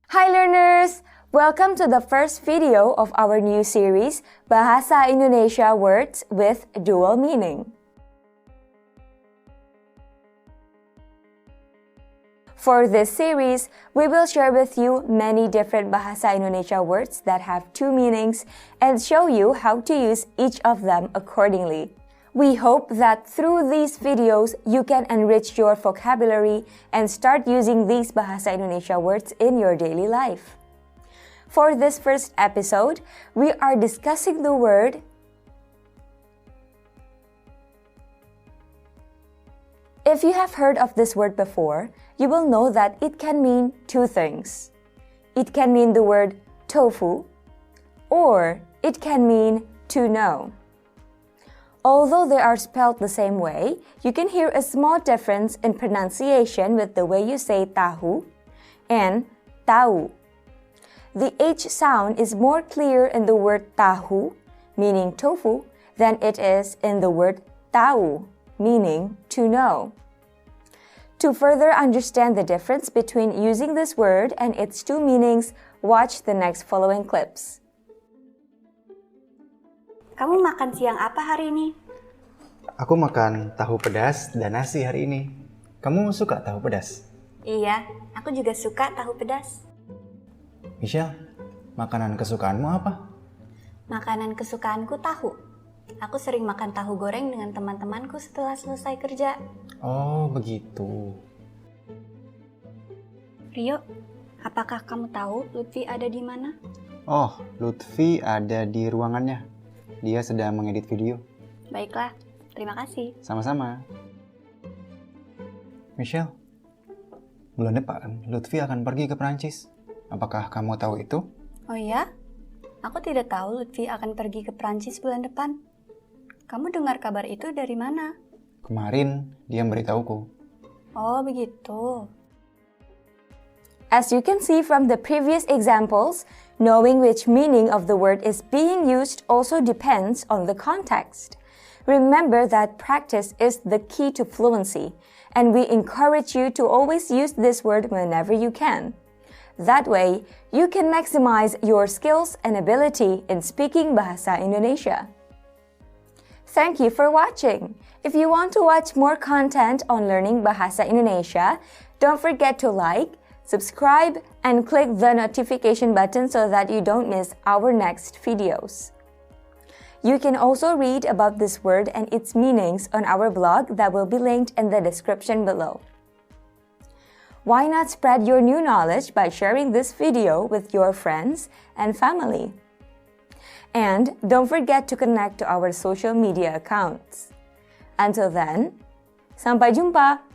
Hi learners! Welcome to the first video of our new series, Bahasa Indonesia Words with Dual Meaning. For this series, we will share with you many different Bahasa Indonesia words that have two meanings and show you how to use each of them accordingly. We hope that through these videos, you can enrich your vocabulary and start using these Bahasa Indonesia words in your daily life. For this first episode, we are discussing the word If you have heard of this word before, you will know that it can mean two things. It can mean the word tofu, or it can mean to know. Although they are spelled the same way, you can hear a small difference in pronunciation with the way you say tahu and tahu. The H sound is more clear in the word tahu, meaning tofu, than it is in the word tahu, meaning to know. To further understand the difference between using this word and its two meanings, watch the next following clips. Kamu makan siang apa hari ini? Aku makan tahu pedas dan nasi hari ini. Kamu suka tahu pedas? Iya, aku juga suka tahu pedas. Michelle, makanan kesukaanmu apa? Makanan kesukaanku tahu. Aku sering makan tahu goreng dengan teman-temanku setelah selesai kerja. Oh, begitu. Rio, apakah kamu tahu Lutfi ada di mana? Oh, Lutfi ada di ruangannya. Dia sedang mengedit video. Baiklah, terima kasih. Sama-sama. Michelle, bulan depan Lutfi akan pergi ke Perancis. Apakah kamu tahu itu? Oh iya? Aku tidak tahu Lutfi akan pergi ke Perancis bulan depan. Kamu dengar kabar itu dari mana? Kemarin dia memberitahuku. Oh, begitu. As you can see from the previous examples, knowing which meaning of the word is being used also depends on the context. Remember that practice is the key to fluency, and we encourage you to always use this word whenever you can. That way, you can maximize your skills and ability in speaking Bahasa Indonesia. Thank you for watching. If you want to watch more content on learning Bahasa Indonesia, don't forget to like, subscribe, and click the notification button so that you don't miss our next videos. You can also read about this word and its meanings on our blog that will be linked in the description below. Why not spread your new knowledge by sharing this video with your friends and family? And don't forget to connect to our social media accounts. Until then, sampai jumpa!